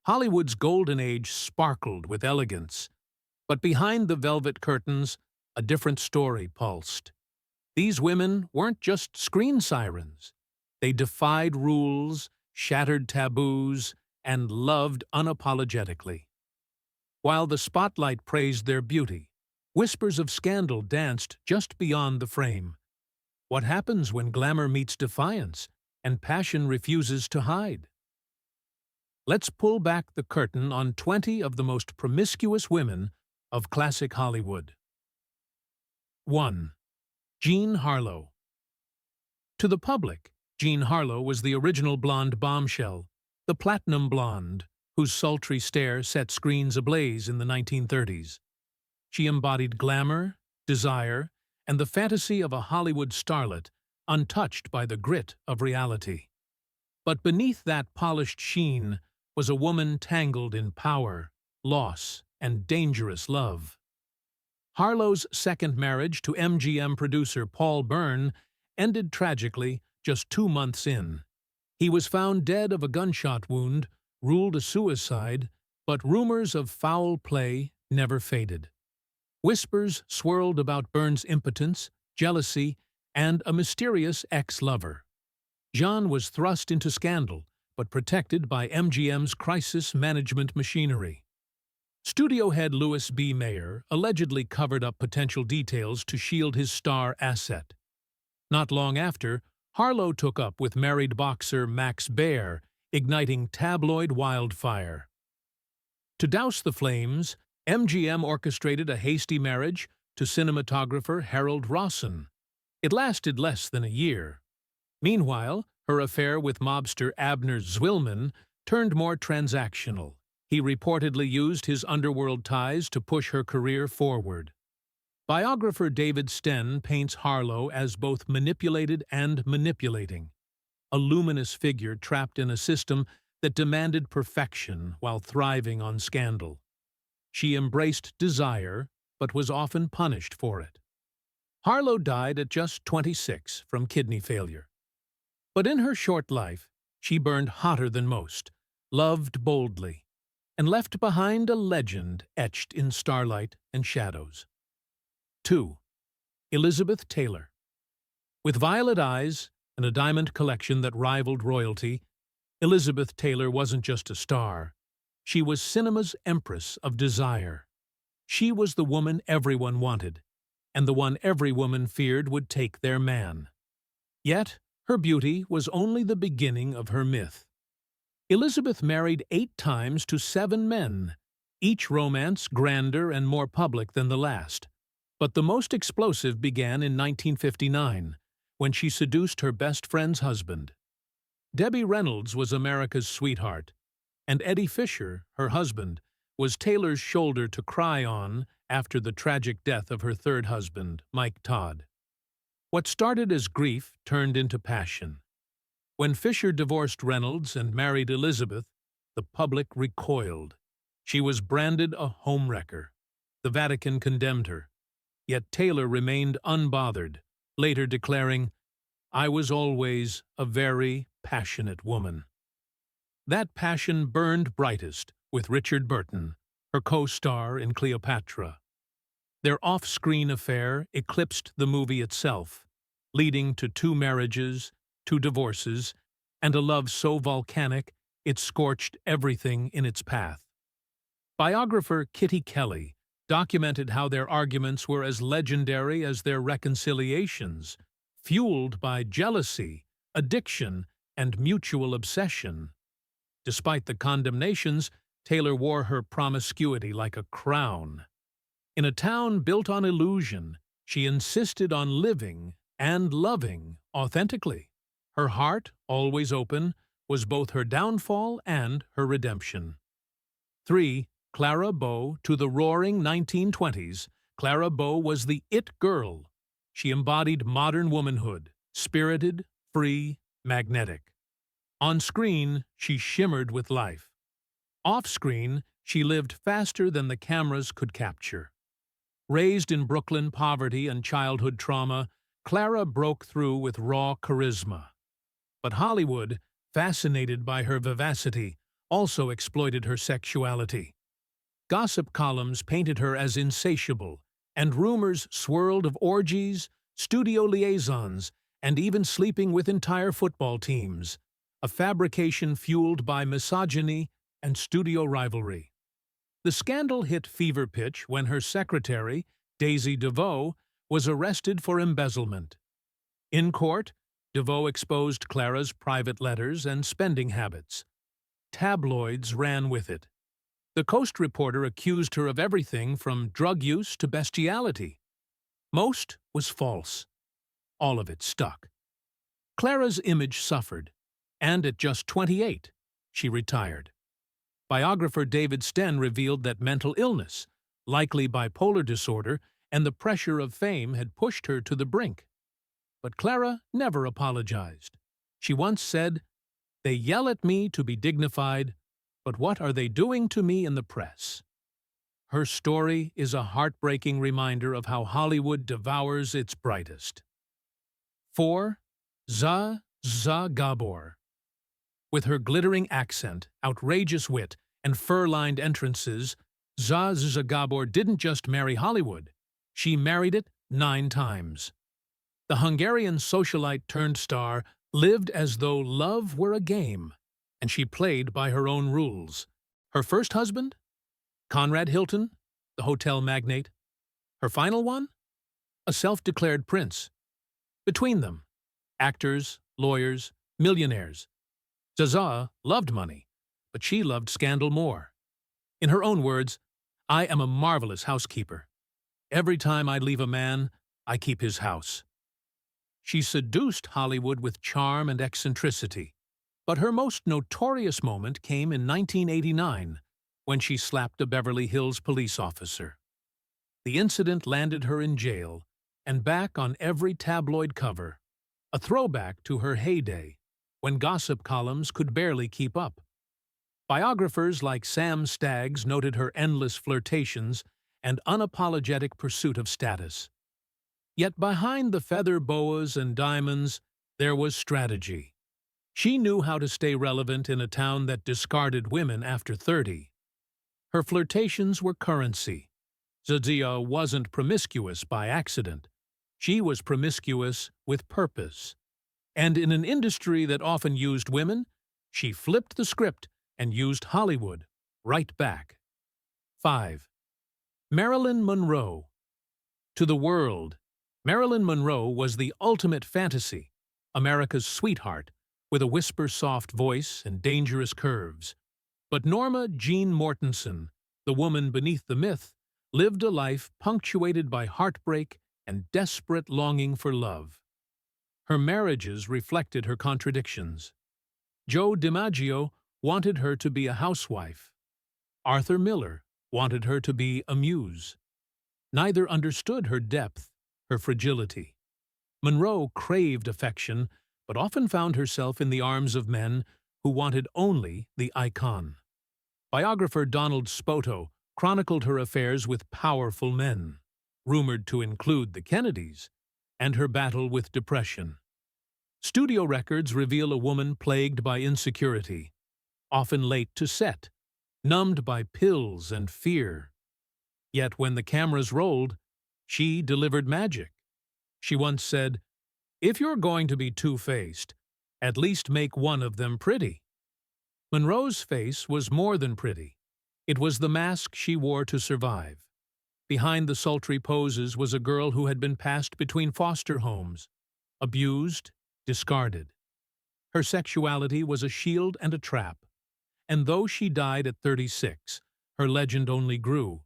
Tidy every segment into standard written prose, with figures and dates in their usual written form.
Hollywood's golden age sparkled with elegance, but behind the velvet curtains, a different story pulsed. These women weren't just screen sirens. They defied rules, shattered taboos, and loved unapologetically. While the spotlight praised their beauty, whispers of scandal danced just beyond the frame. What happens when glamour meets defiance and passion refuses to hide? Let's pull back the curtain on 20 of the most promiscuous women of classic Hollywood. 1. Jean Harlo. To the public, Jean Harlo was the original blonde bombshell, the platinum blonde, whose sultry stare set screens ablaze in the 1930s. She embodied glamour, desire, and the fantasy of a Hollywood starlet, untouched by the grit of reality. But beneath that polished sheen was a woman tangled in power, loss, and dangerous love. Harlo's second marriage to MGM producer Paul Byrne ended tragically just 2 months in. He was found dead of a gunshot wound, ruled a suicide, but rumors of foul play never faded. Whispers swirled about Byrne's impotence, jealousy, and a mysterious ex-lover. Jean was thrust into scandal, but protected by MGM's crisis management machinery. Studio head Louis B. Mayer allegedly covered up potential details to shield his star asset. Not long after, Harlo took up with married boxer Max Baer, igniting tabloid wildfire. To douse the flames, MGM orchestrated a hasty marriage to cinematographer Harold Rawson. It lasted less than a year. Meanwhile, her affair with mobster Abner Zwillman turned more transactional. He reportedly used his underworld ties to push her career forward. Biographer David Sten paints Harlo as both manipulated and manipulating, a luminous figure trapped in a system that demanded perfection while thriving on scandal. She embraced desire, but was often punished for it. Harlo died at just 26 from kidney failure. But in her short life, she burned hotter than most, loved boldly, and left behind a legend etched in starlight and shadows. 2. Elizabeth Taylor. With violet eyes and a diamond collection that rivaled royalty, Elizabeth Taylor wasn't just a star. She was cinema's empress of desire. She was the woman everyone wanted, and the one every woman feared would take their man. Yet, her beauty was only the beginning of her myth. Elizabeth married 8 times to 7 men, each romance grander and more public than the last. But the most explosive began in 1959, when she seduced her best friend's husband. Debbie Reynolds was America's sweetheart, and Eddie Fisher, her husband, was Taylor's shoulder to cry on after the tragic death of her third husband, Mike Todd. What started as grief turned into passion. When Fisher divorced Reynolds and married Elizabeth, the public recoiled. She was branded a homewrecker. The Vatican condemned her. Yet Taylor remained unbothered, later declaring, "I was always a very passionate woman." That passion burned brightest with Richard Burton, her co-star in Cleopatra. Their off-screen affair eclipsed the movie itself, leading to 2 marriages, 2 divorces, and a love so volcanic it scorched everything in its path. Biographer Kitty Kelly documented how their arguments were as legendary as their reconciliations, fueled by jealousy, addiction, and mutual obsession. Despite the condemnations, Taylor wore her promiscuity like a crown. In a town built on illusion, she insisted on living and loving authentically. Her heart, always open, was both her downfall and her redemption. 3. Clara Bo. To the roaring 1920s, Clara Bo was the it girl. She embodied modern womanhood, spirited, free, magnetic. On screen, she shimmered with life. Off-screen, she lived faster than the cameras could capture. Raised in Brooklyn poverty and childhood trauma, Clara broke through with raw charisma. But Hollywood, fascinated by her vivacity, also exploited her sexuality. Gossip columns painted her as insatiable, and rumors swirled of orgies, studio liaisons, and even sleeping with entire football teams, a fabrication fueled by misogyny and studio rivalry. The scandal hit fever pitch when her secretary, Daisy DeVoe, was arrested for embezzlement. In court, DeVoe exposed Clara's private letters and spending habits. Tabloids ran with it. The Coast reporter accused her of everything from drug use to bestiality. Most was false. All of it stuck. Clara's image suffered, and at just 28, she retired. Biographer David Sten revealed that mental illness, likely bipolar disorder, and the pressure of fame had pushed her to the brink. But Clara never apologized. She once said, "They yell at me to be dignified, but what are they doing to me in the press?" Her story is a heartbreaking reminder of how Hollywood devours its brightest. 4. Zsa Zsa Gabor. With her glittering accent, outrageous wit, and fur-lined entrances, Zsa Zsa Gabor didn't just marry Hollywood. She married it 9 times. The Hungarian socialite-turned-star lived as though love were a game, and she played by her own rules. Her first husband? Conrad Hilton, the hotel magnate. Her final one? A self-declared prince. Between them, actors, lawyers, millionaires. Zsa Zsa loved money, but she loved scandal more. In her own words, "I am a marvelous housekeeper. Every time I leave a man, I keep his house." She seduced Hollywood with charm and eccentricity, but her most notorious moment came in 1989, when she slapped a Beverly Hills police officer. The incident landed her in jail and back on every tabloid cover, a throwback to her heyday, when gossip columns could barely keep up. Biographers like Sam Staggs noted her endless flirtations and unapologetic pursuit of status. Yet behind the feather boas and diamonds, there was strategy. She knew how to stay relevant in a town that discarded women after 30. Her flirtations were currency. Zsa Zsa wasn't promiscuous by accident. She was promiscuous with purpose. And in an industry that often used women, she flipped the script and used Hollywood right back. 5. Marilyn Monroe. To the world, Marilyn Monroe was the ultimate fantasy, America's sweetheart, with a whisper-soft voice and dangerous curves. But Norma Jean Mortensen, the woman beneath the myth, lived a life punctuated by heartbreak and desperate longing for love. Her marriages reflected her contradictions. Joe DiMaggio wanted her to be a housewife. Arthur Miller wanted her to be a muse. Neither understood her depth, her fragility. Monroe craved affection, but often found herself in the arms of men who wanted only the icon. Biographer Donald Spoto chronicled her affairs with powerful men, rumored to include the Kennedys, and her battle with depression. Studio records reveal a woman plagued by insecurity, often late to set, numbed by pills and fear. Yet when the cameras rolled, she delivered magic. She once said, "If you're going to be two-faced, at least make one of them pretty." Monroe's face was more than pretty. It was the mask she wore to survive. Behind the sultry poses was a girl who had been passed between foster homes, abused, discarded. Her sexuality was a shield and a trap, and though she died at 36, her legend only grew,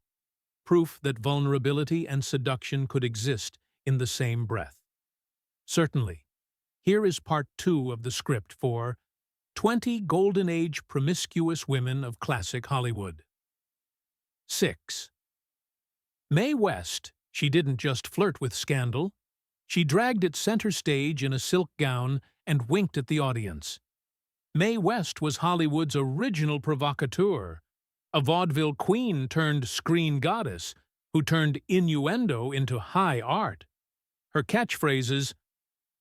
proof that vulnerability and seduction could exist in the same breath. Certainly, here is part 2 of the script for 20 Golden Age Promiscuous Women of Classic Hollywood. 6. Mae West, she didn't just flirt with scandal. She dragged it center stage in a silk gown and winked at the audience. Mae West was Hollywood's original provocateur, a vaudeville queen turned screen goddess who turned innuendo into high art. Her catchphrases,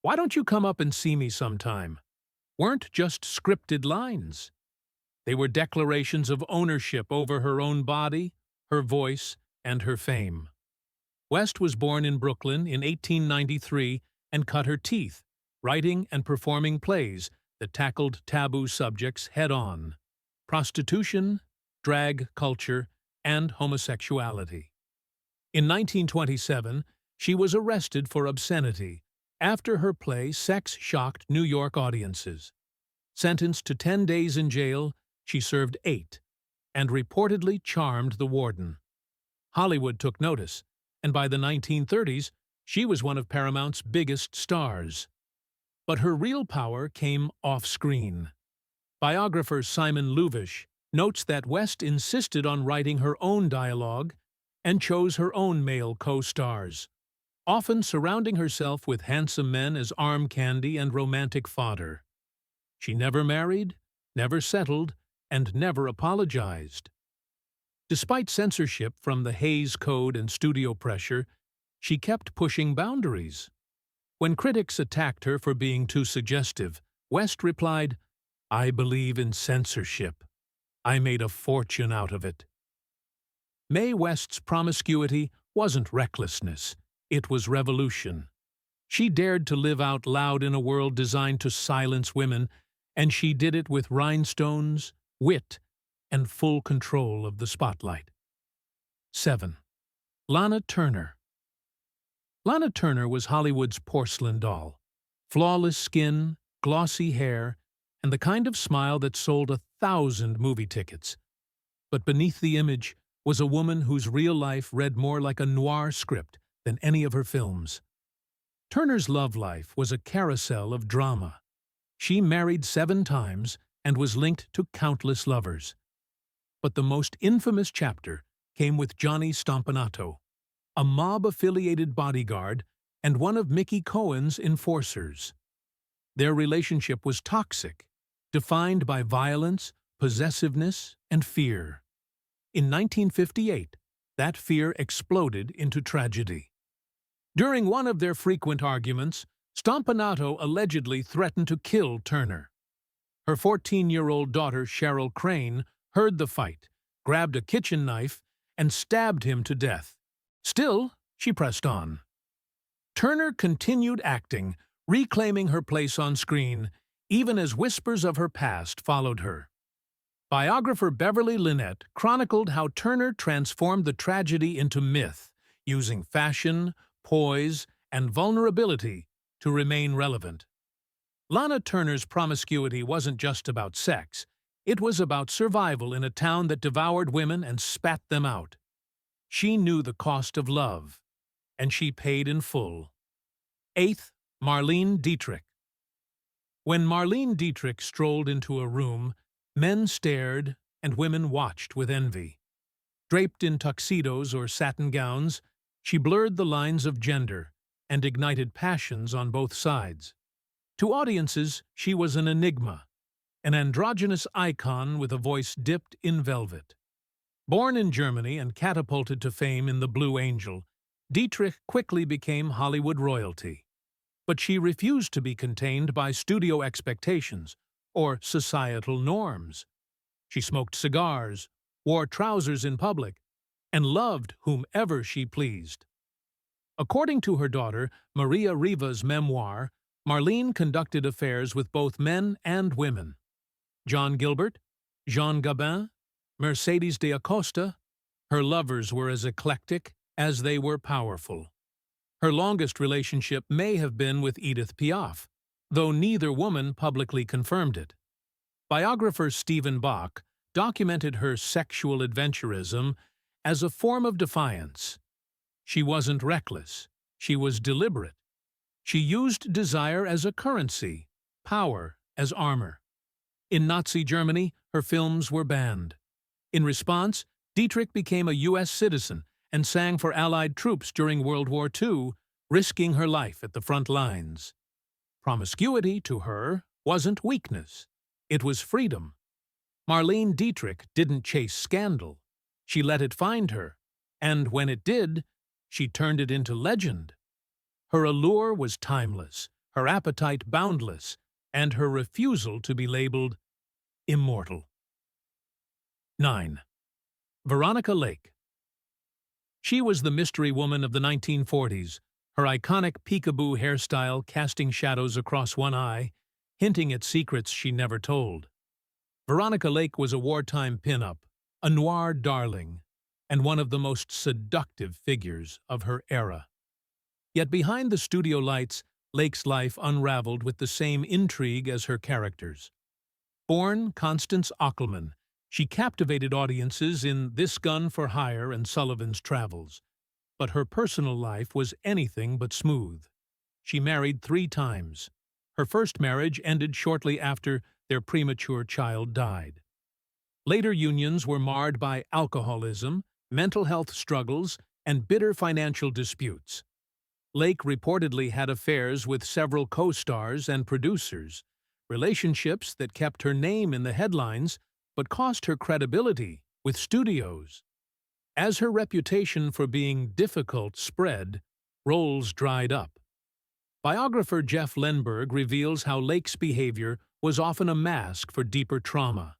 "Why don't you come up and see me sometime?" weren't just scripted lines. They were declarations of ownership over her own body, her voice, and her fame. West was born in Brooklyn in 1893 and cut her teeth, writing and performing plays that tackled taboo subjects head-on: prostitution, drag culture, and homosexuality. In 1927, she was arrested for obscenity after her play Sex shocked New York audiences. Sentenced to 10 days in jail, she served 8, and reportedly charmed the warden. Hollywood took notice, and by the 1930s, she was one of Paramount's biggest stars. But her real power came off-screen. Biographer Simon Luvish notes that West insisted on writing her own dialogue and chose her own male co-stars, often surrounding herself with handsome men as arm candy and romantic fodder. She never married, never settled, and never apologized. Despite censorship from the Hays Code and studio pressure, she kept pushing boundaries. When critics attacked her for being too suggestive, West replied, "I believe in censorship. I made a fortune out of it." Mae West's promiscuity wasn't recklessness, it was revolution. She dared to live out loud in a world designed to silence women, and she did it with rhinestones, wit, and full control of the spotlight. 7. Lana Turner. Lana Turner was Hollywood's porcelain doll. Flawless skin, glossy hair, and the kind of smile that sold 1,000 movie tickets. But beneath the image was a woman whose real life read more like a noir script than any of her films. Turner's love life was a carousel of drama. She married 7 times and was linked to countless lovers. But the most infamous chapter came with Johnny Stompanato, a mob-affiliated bodyguard and one of Mickey Cohen's enforcers. Their relationship was toxic, defined by violence, possessiveness, and fear. In 1958, that fear exploded into tragedy. During one of their frequent arguments, Stompanato allegedly threatened to kill Turner. Her 14-year-old daughter, Cheryl Crane, heard the fight, grabbed a kitchen knife, and stabbed him to death. Still, she pressed on. Turner continued acting, reclaiming her place on screen, even as whispers of her past followed her. Biographer Beverly Lynette chronicled how Turner transformed the tragedy into myth, using fashion, poise, and vulnerability to remain relevant. Lana Turner's promiscuity wasn't just about sex. It was about survival in a town that devoured women and spat them out. She knew the cost of love, and she paid in full. 8. Marlene Dietrich. When Marlene Dietrich strolled into a room, men stared and women watched with envy. Draped in tuxedos or satin gowns, she blurred the lines of gender and ignited passions on both sides. To audiences, she was an enigma, an androgynous icon with a voice dipped in velvet. Born in Germany and catapulted to fame in The Blue Angel, Dietrich quickly became Hollywood royalty. But she refused to be contained by studio expectations or societal norms. She smoked cigars, wore trousers in public, and loved whomever she pleased. According to her daughter, Maria Riva's memoir, Marlene conducted affairs with both men and women. John Gilbert, Jean Gabin, Mercedes de Acosta, her lovers were as eclectic as they were powerful. Her longest relationship may have been with Edith Piaf, though neither woman publicly confirmed it. Biographer Stephen Bach documented her sexual adventurism as a form of defiance. She wasn't reckless, she was deliberate. She used desire as a currency, power as armor. In Nazi Germany, her films were banned. In response, Dietrich became a U.S. citizen and sang for Allied troops during World War II, risking her life at the front lines. Promiscuity, to her, wasn't weakness. It was freedom. Marlene Dietrich didn't chase scandal. She let it find her, and when it did, she turned it into legend. Her allure was timeless, her appetite boundless, and her refusal to be labeled immortal. 9. Veronica Lake. She was the mystery woman of the 1940s, her iconic peekaboo hairstyle casting shadows across one eye, hinting at secrets she never told. Veronica Lake was a wartime pin-up, a noir darling, and one of the most seductive figures of her era. Yet behind the studio lights, Lake's life unraveled with the same intrigue as her characters. Born Constance Ockelman, she captivated audiences in This Gun for Hire and Sullivan's Travels, but her personal life was anything but smooth. She married 3 times. Her first marriage ended shortly after their premature child died. Later unions were marred by alcoholism, mental health struggles, and bitter financial disputes. Lake reportedly had affairs with several co-stars and producers, relationships that kept her name in the headlines but cost her credibility with studios. As her reputation for being difficult spread, roles dried up. Biographer Jeff Lenberg reveals how Lake's behavior was often a mask for deeper trauma,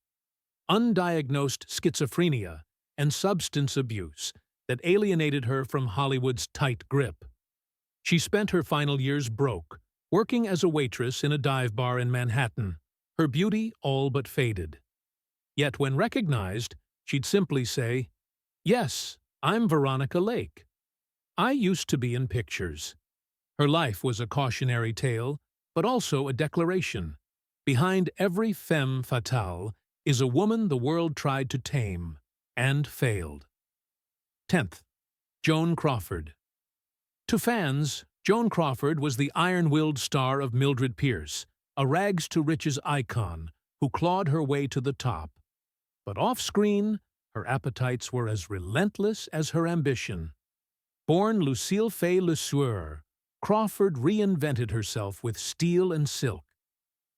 undiagnosed schizophrenia, and substance abuse that alienated her from Hollywood's tight grip. She spent her final years broke, working as a waitress in a dive bar in Manhattan, her beauty all but faded. Yet when recognized, she'd simply say, "Yes, I'm Veronica Lake. I used to be in pictures." Her life was a cautionary tale, but also a declaration. Behind every femme fatale is a woman the world tried to tame and failed. 10th. Joan Crawford. To fans, Joan Crawford was the iron-willed star of Mildred Pierce, a rags-to-riches icon who clawed her way to the top. But off-screen, her appetites were as relentless as her ambition. Born Lucille Fay Le Sueur, Crawford reinvented herself with steel and silk.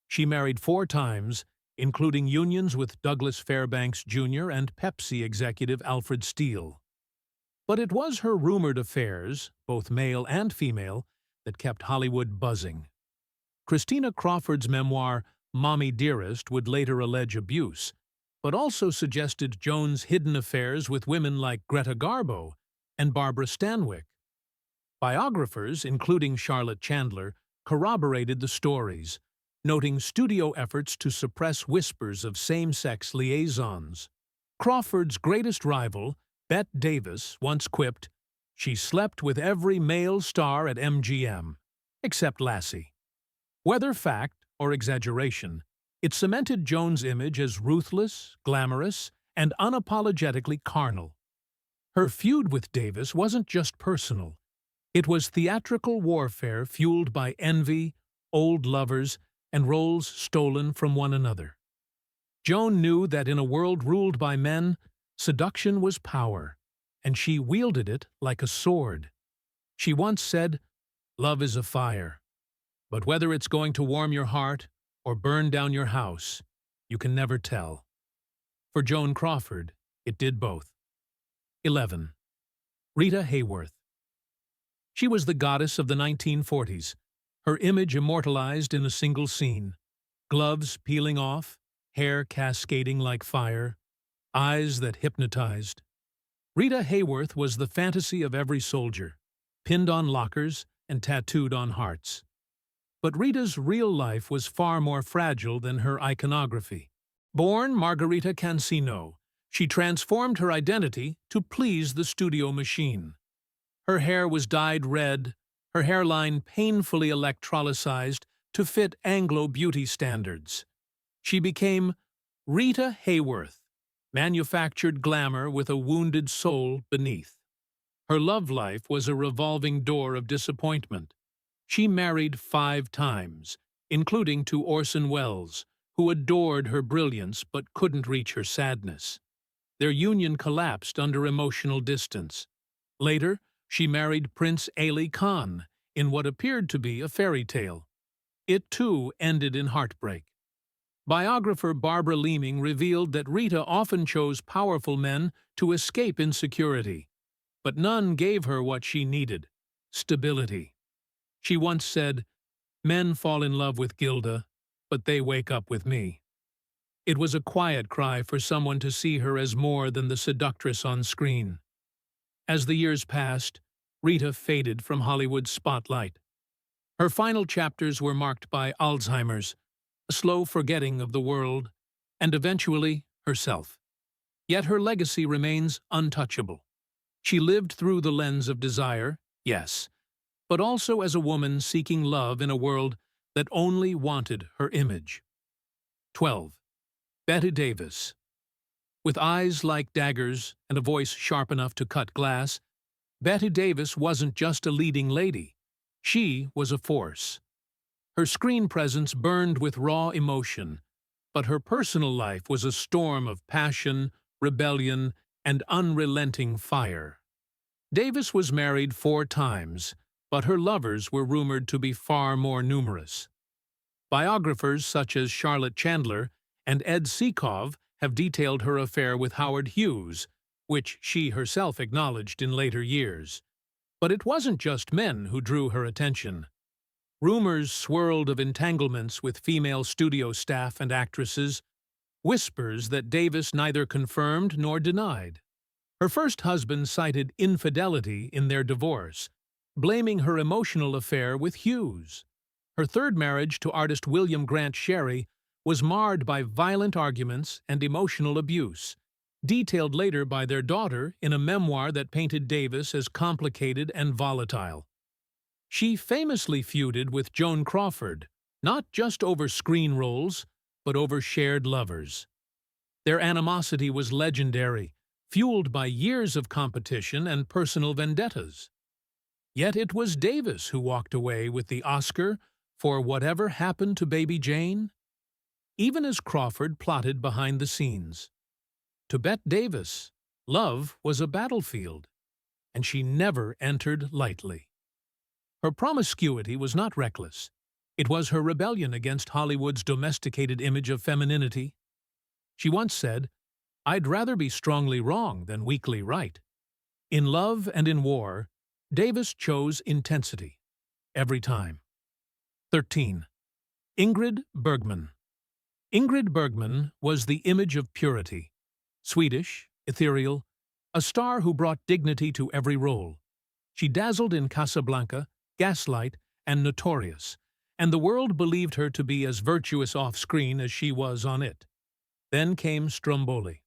She married 4 times, including unions with Douglas Fairbanks Jr. and Pepsi executive Alfred Steele. But it was her rumored affairs, both male and female, that kept Hollywood buzzing. Christina Crawford's memoir, Mommy Dearest, would later allege abuse, but also suggested Joan's hidden affairs with women like Greta Garbo and Barbara Stanwyck. Biographers, including Charlotte Chandler, corroborated the stories, noting studio efforts to suppress whispers of same-sex liaisons. Crawford's greatest rival, Bette Davis, once quipped, "She slept with every male star at MGM, except Lassie." Whether fact or exaggeration, it cemented Joan's image as ruthless, glamorous, and unapologetically carnal. Her feud with Davis wasn't just personal. It was theatrical warfare fueled by envy, old lovers, and roles stolen from one another. Joan knew that in a world ruled by men, seduction was power, and she wielded it like a sword. She once said, "Love is a fire, but whether it's going to warm your heart or burn down your house, you can never tell." For Joan Crawford, it did both. 11. Rita Hayworth. She was the goddess of the 1940s, her image immortalized in a single scene. Gloves peeling off, hair cascading like fire, eyes that hypnotized. Rita Hayworth was the fantasy of every soldier, pinned on lockers and tattooed on hearts. But Rita's real life was far more fragile than her iconography. Born Margarita Cancino, she transformed her identity to please the studio machine. Her hair was dyed red, her hairline painfully electrolyzed to fit Anglo beauty standards. She became Rita Hayworth, manufactured glamour with a wounded soul beneath. Her love life was a revolving door of disappointment. She married 5 times, including to Orson Welles, who adored her brilliance but couldn't reach her sadness. Their union collapsed under emotional distance. Later, she married Prince Ali Khan in what appeared to be a fairy tale. It, too, ended in heartbreak. Biographer Barbara Leeming revealed that Rita often chose powerful men to escape insecurity, but none gave her what she needed: stability. She once said, "Men fall in love with Gilda, but they wake up with me." It was a quiet cry for someone to see her as more than the seductress on screen. As the years passed, Rita faded from Hollywood's spotlight. Her final chapters were marked by Alzheimer's, a slow forgetting of the world, and eventually herself. Yet her legacy remains untouchable. She lived through the lens of desire, yes, but also as a woman seeking love in a world that only wanted her image. 12. Bette Davis. With eyes like daggers and a voice sharp enough to cut glass, Bette Davis wasn't just a leading lady. She was a force. Her screen presence burned with raw emotion, but her personal life was a storm of passion, rebellion, and unrelenting fire. Davis was married 4 times, but her lovers were rumored to be far more numerous. Biographers such as Charlotte Chandler and Ed Seekov have detailed her affair with Howard Hughes, which she herself acknowledged in later years. But it wasn't just men who drew her attention. Rumors swirled of entanglements with female studio staff and actresses, whispers that Davis neither confirmed nor denied. Her first husband cited infidelity in their divorce, blaming her emotional affair with Hughes. Her third marriage to artist William Grant Sherry was marred by violent arguments and emotional abuse, detailed later by their daughter in a memoir that painted Davis as complicated and volatile. She famously feuded with Joan Crawford, not just over screen roles, but over shared lovers. Their animosity was legendary, fueled by years of competition and personal vendettas. Yet it was Davis who walked away with the Oscar for Whatever Happened to Baby Jane, even as Crawford plotted behind the scenes. To Bette Davis, love was a battlefield, and she never entered lightly. Her promiscuity was not reckless. It was her rebellion against Hollywood's domesticated image of femininity. She once said, "I'd rather be strongly wrong than weakly right." In love and in war, Davis chose intensity. Every time. 13. Ingrid Bergman. Ingrid Bergman was the image of purity. Swedish, ethereal, a star who brought dignity to every role. She dazzled in Casablanca, Gaslight, and Notorious, and the world believed her to be as virtuous off-screen as she was on it. Then came Stromboli.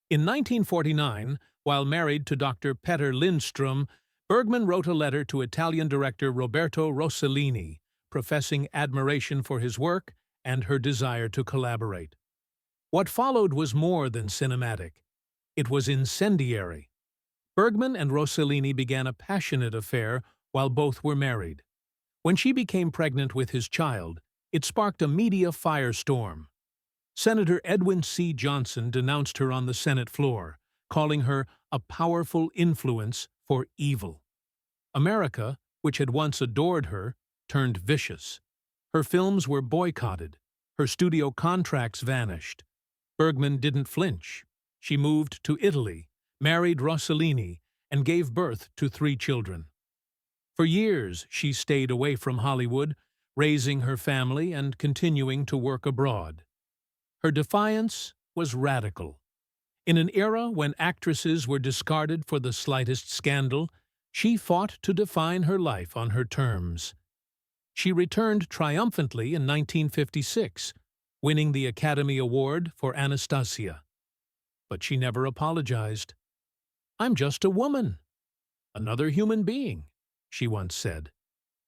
In 1949, while married to Dr. Petter Lindström, Bergman wrote a letter to Italian director Roberto Rossellini, professing admiration for his work and her desire to collaborate. What followed was more than cinematic. It was incendiary. Bergman and Rossellini began a passionate affair while both were married. When she became pregnant with his child, it sparked a media firestorm. Senator Edwin C. Johnson denounced her on the Senate floor, calling her a powerful influence for evil. America, which had once adored her, turned vicious. Her films were boycotted. Her studio contracts vanished. Bergman didn't flinch. She moved to Italy, married Rossellini, and gave birth to 3 children. For years, she stayed away from Hollywood, raising her family and continuing to work abroad. Her defiance was radical. In an era when actresses were discarded for the slightest scandal, she fought to define her life on her terms. She returned triumphantly in 1956, winning the Academy Award for Anastasia. But she never apologized. "I'm just a woman, another human being," she once said.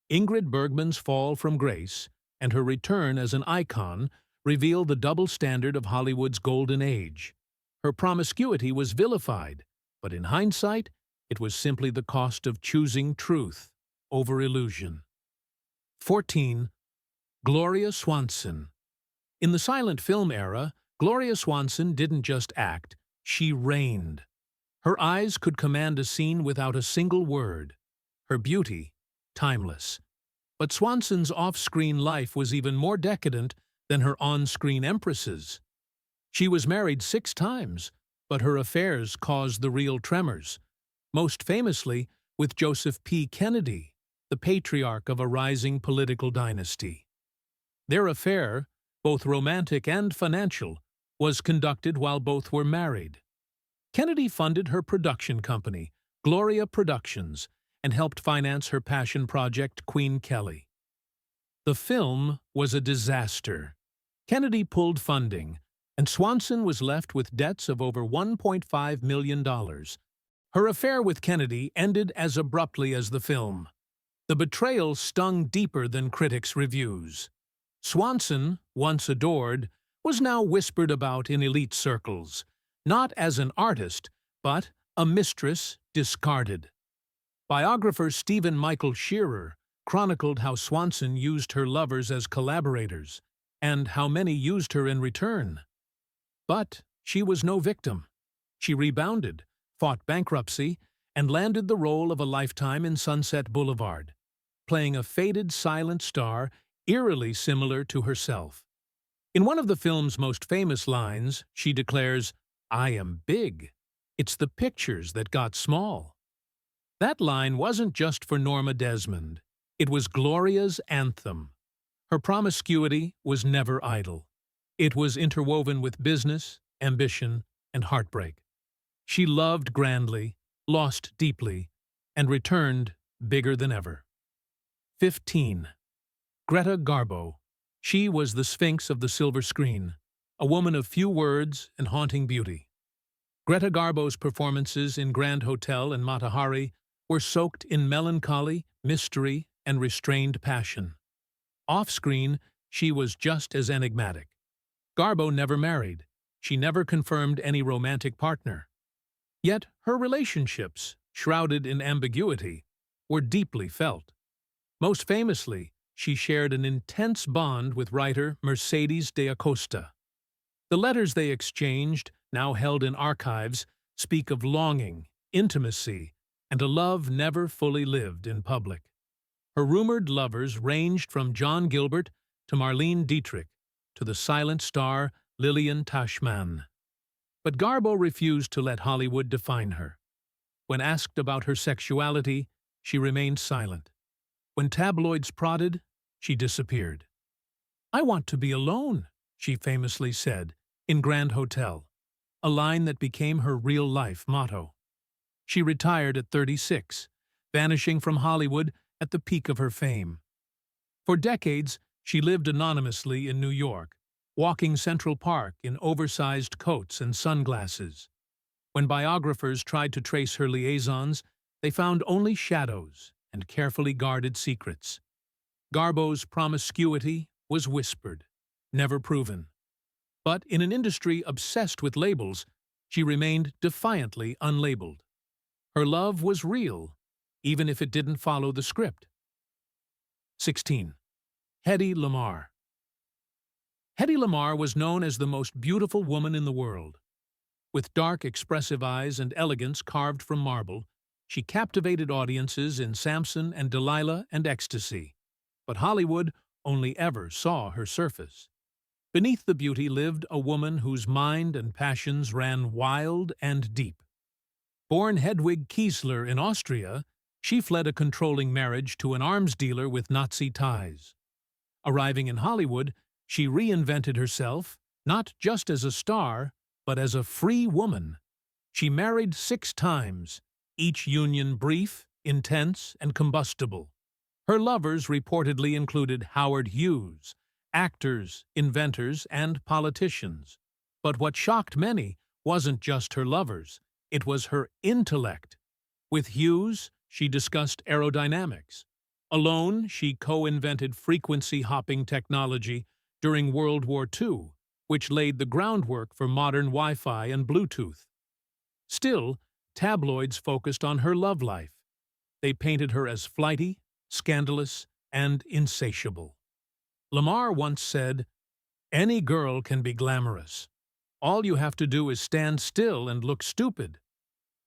Ingrid Bergman's fall from grace and her return as an icon reveal the double standard of Hollywood's golden age. Her promiscuity was vilified, but in hindsight, it was simply the cost of choosing truth over illusion. 14. Gloria Swanson. In the silent film era, Gloria Swanson didn't just act, she reigned. Her eyes could command a scene without a single word. Her beauty, timeless. But Swanson's off-screen life was even more decadent than her on-screen empresses. She was married 6 times, but her affairs caused the real tremors, most famously with Joseph P. Kennedy, the patriarch of a rising political dynasty. Their affair, both romantic and financial, was conducted while both were married. Kennedy funded her production company, Gloria Productions, and helped finance her passion project, Queen Kelly. The film was a disaster. Kennedy pulled funding, and Swanson was left with debts of over $1.5 million. Her affair with Kennedy ended as abruptly as the film. The betrayal stung deeper than critics' reviews. Swanson, once adored, was now whispered about in elite circles, not as an artist, but a mistress discarded. Biographer Stephen Michael Shearer chronicled how Swanson used her lovers as collaborators, and how many used her in return. But she was no victim. She rebounded, fought bankruptcy, and landed the role of a lifetime in Sunset Boulevard, playing a faded silent star eerily similar to herself. In one of the film's most famous lines, she declares, "I am big. It's the pictures that got small." That line wasn't just for Norma Desmond. It was Gloria's anthem. Her promiscuity was never idle. It was interwoven with business, ambition, and heartbreak. She loved grandly, lost deeply, and returned bigger than ever. 15. Greta Garbo. She was the sphinx of the silver screen, a woman of few words and haunting beauty. Greta Garbo's performances in Grand Hotel and Mata Hari were soaked in melancholy, mystery, and restrained passion. Off-screen, she was just as enigmatic. Garbo never married. She never confirmed any romantic partner. Yet her relationships, shrouded in ambiguity, were deeply felt. Most famously, she shared an intense bond with writer Mercedes de Acosta. The letters they exchanged, now held in archives, speak of longing, intimacy, and a love never fully lived in public. Her rumored lovers ranged from John Gilbert to Marlene Dietrich to the silent star Lillian Tashman. But Garbo refused to let Hollywood define her. When asked about her sexuality, she remained silent. When tabloids prodded, she disappeared. "I want to be alone," she famously said, in Grand Hotel, a line that became her real-life motto. She retired at 36, vanishing from Hollywood at the peak of her fame. For decades, she lived anonymously in New York, walking Central Park in oversized coats and sunglasses. When biographers tried to trace her liaisons, they found only shadows and carefully guarded secrets. Garbo's promiscuity was whispered, never proven. But in an industry obsessed with labels, she remained defiantly unlabeled. Her love was real, even if it didn't follow the script. 16. Hedwig Lamar. Hedwig Lamar was known as the most beautiful woman in the world. With dark, expressive eyes and elegance carved from marble, she captivated audiences in Samson and Delilah and Ecstasy. But Hollywood only ever saw her surface. Beneath the beauty lived a woman whose mind and passions ran wild and deep. Born Hedwig Kiesler in Austria, she fled a controlling marriage to an arms dealer with Nazi ties. Arriving in Hollywood, she reinvented herself, not just as a star, but as a free woman. She married 6 times, each union brief, intense, and combustible. Her lovers reportedly included Howard Hughes, actors, inventors, and politicians. But what shocked many wasn't just her lovers, it was her intellect. With Hughes, she discussed aerodynamics. Alone, she co-invented frequency-hopping technology during World War II, which laid the groundwork for modern Wi-Fi and Bluetooth. Still, tabloids focused on her love life. They painted her as flighty, scandalous, and insatiable. Lamar once said, "Any girl can be glamorous. All you have to do is stand still and look stupid."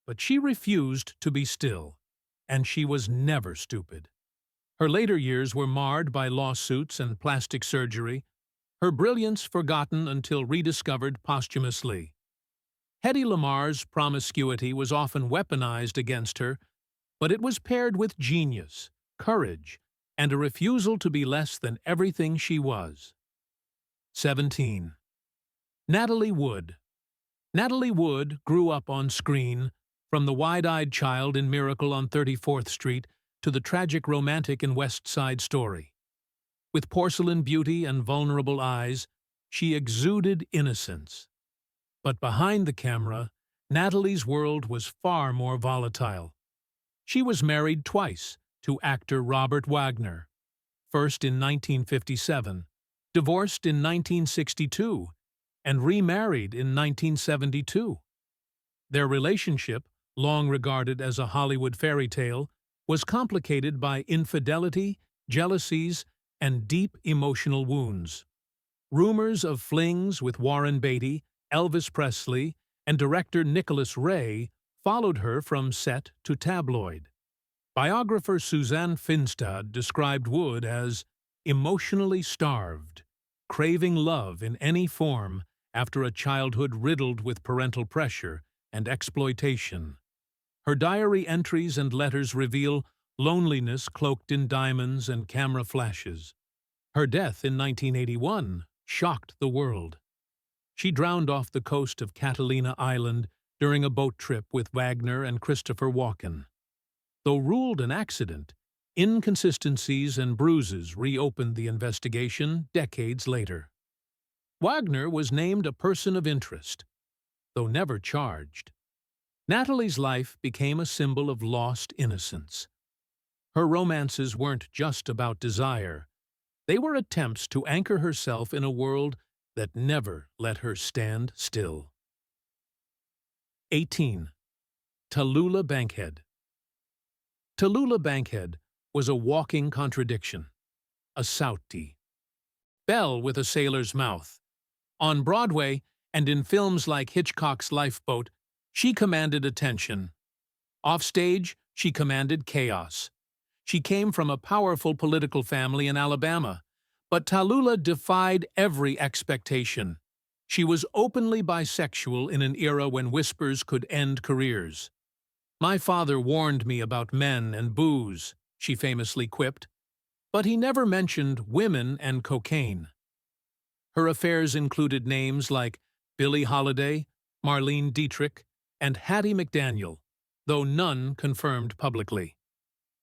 But she refused to be still, and she was never stupid. Her later years were marred by lawsuits and plastic surgery, her brilliance forgotten until rediscovered posthumously. Hedwig Lamar's promiscuity was often weaponized against her, but it was paired with genius, courage, and a refusal to be less than everything she was. 17. Natalie Wood. Natalie Wood grew up on screen, from the wide-eyed child in Miracle on 34th Street to the tragic romantic in West Side Story. With porcelain beauty and vulnerable eyes, she exuded innocence. But behind the camera, Natalie's world was far more volatile. She was married twice to actor Robert Wagner, first in 1957, divorced in 1962, and remarried in 1972. Their relationship, long regarded as a Hollywood fairy tale, was complicated by infidelity, jealousies, and deep emotional wounds. Rumors of flings with Warren Beatty, Elvis Presley, and director Nicholas Ray followed her from set to tabloid. Biographer Suzanne Finstad described Wood as emotionally starved, craving love in any form after a childhood riddled with parental pressure and exploitation. Her diary entries and letters reveal loneliness cloaked in diamonds and camera flashes. Her death in 1981 shocked the world. She drowned off the coast of Catalina Island during a boat trip with Wagner and Christopher Walken. Though ruled an accident, inconsistencies and bruises reopened the investigation decades later. Wagner was named a person of interest, though never charged. Natalie's life became a symbol of lost innocence. Her romances weren't just about desire. They were attempts to anchor herself in a world that never let her stand still. 18. Tula Bankhead. Tula Bankhead was a walking contradiction, a Sauti. Belle with a sailor's mouth. On Broadway and in films like Hitchcock's Lifeboat, she commanded attention. Offstage, she commanded chaos. She came from a powerful political family in Alabama, but Tula defied every expectation. She was openly bisexual in an era when whispers could end careers. "My father warned me about men and booze," she famously quipped, but he never mentioned women and cocaine. Her affairs included names like Billie Holiday, Marlene Dietrich, and Hattie McDaniel, though none confirmed publicly.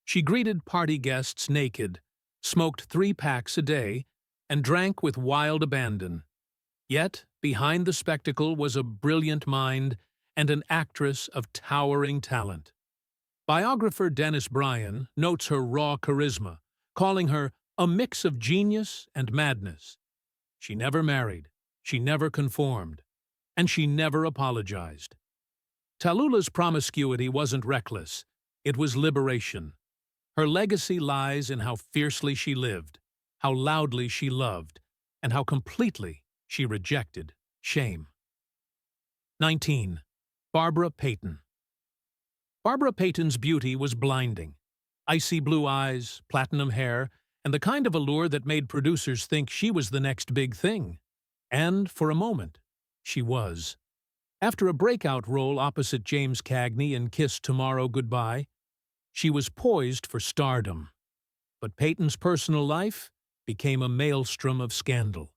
She greeted party guests naked, smoked 3 packs a day, and drank with wild abandon. Yet, behind the spectacle was a brilliant mind and an actress of towering talent. Biographer Dennis Bryan notes her raw charisma, calling her a mix of genius and madness. She never married, she never conformed, and she never apologized. Tula's promiscuity wasn't reckless, it was liberation. Her legacy lies in how fiercely she lived, how loudly she loved, and how completely she rejected shame. 19. Barbara Payton. Barbara Payton's beauty was blinding. Icy blue eyes, platinum hair, and the kind of allure that made producers think she was the next big thing. And, for a moment, she was. After a breakout role opposite James Cagney in Kiss Tomorrow Goodbye, she was poised for stardom. But Payton's personal life became a maelstrom of scandal.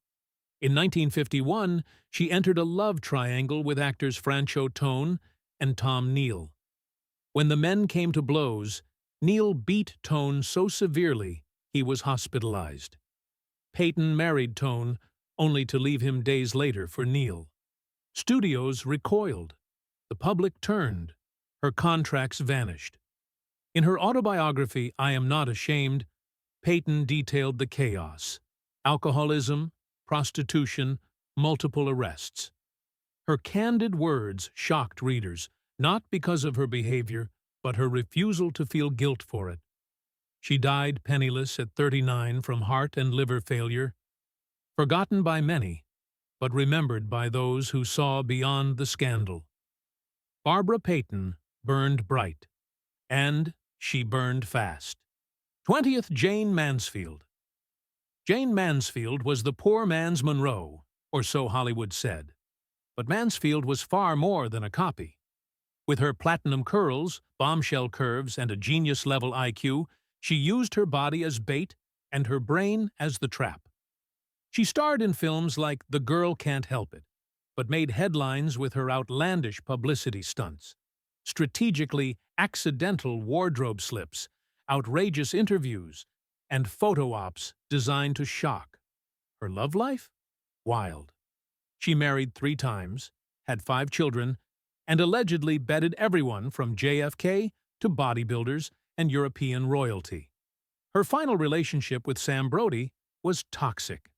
In 1951, she entered a love triangle with actors Franchot Tone and Tom Neal. When the men came to blows, Neal beat Tone so severely he was hospitalized. Payton married Tone, only to leave him days later for Neal. Studios recoiled. The public turned. Her contracts vanished. In her autobiography, I Am Not Ashamed, Payton detailed the chaos: alcoholism, prostitution, multiple arrests. Her candid words shocked readers, not because of her behavior, but her refusal to feel guilt for it. She died penniless at 39 from heart and liver failure, forgotten by many, but remembered by those who saw beyond the scandal. Barbara Payton burned bright, and she burned fast. 20th Jane Mansfield. Jane Mansfield was the poor man's Monroe, or so Hollywood said. But Mansfield was far more than a copy. With her platinum curls, bombshell curves, and a genius-level IQ, she used her body as bait and her brain as the trap. She starred in films like The Girl Can't Help It, but made headlines with her outlandish publicity stunts, strategically accidental wardrobe slips, outrageous interviews, and photo ops designed to shock. Her love life? Wild. She married 3 times, had 5 children, and allegedly bedded everyone from JFK to bodybuilders and European royalty. Her final relationship with Sam Brody was toxic.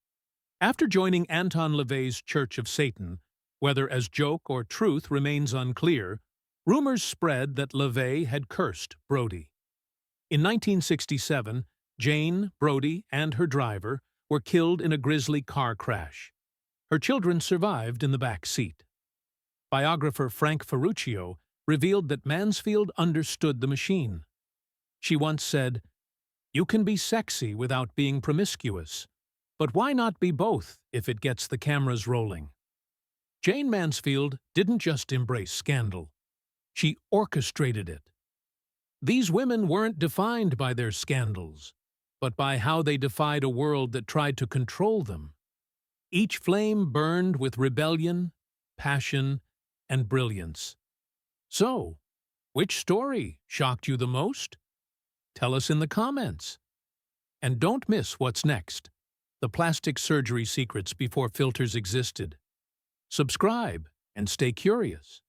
After joining Anton LaVey's Church of Satan, whether as joke or truth remains unclear, rumors spread that LaVey had cursed Brody. In 1967, Jane, Brody, and her driver were killed in a grisly car crash. Her children survived in the back seat. Biographer Frank Ferruccio revealed that Mansfield understood the machine. She once said, "You can be sexy without being promiscuous, but why not be both if it gets the cameras rolling?" Jane Mansfield didn't just embrace scandal. She orchestrated it. These women weren't defined by their scandals, but by how they defied a world that tried to control them. Each flame burned with rebellion, passion, and brilliance. So, which story shocked you the most? Tell us in the comments. And don't miss what's next: the plastic surgery secrets before filters existed. Subscribe and stay curious.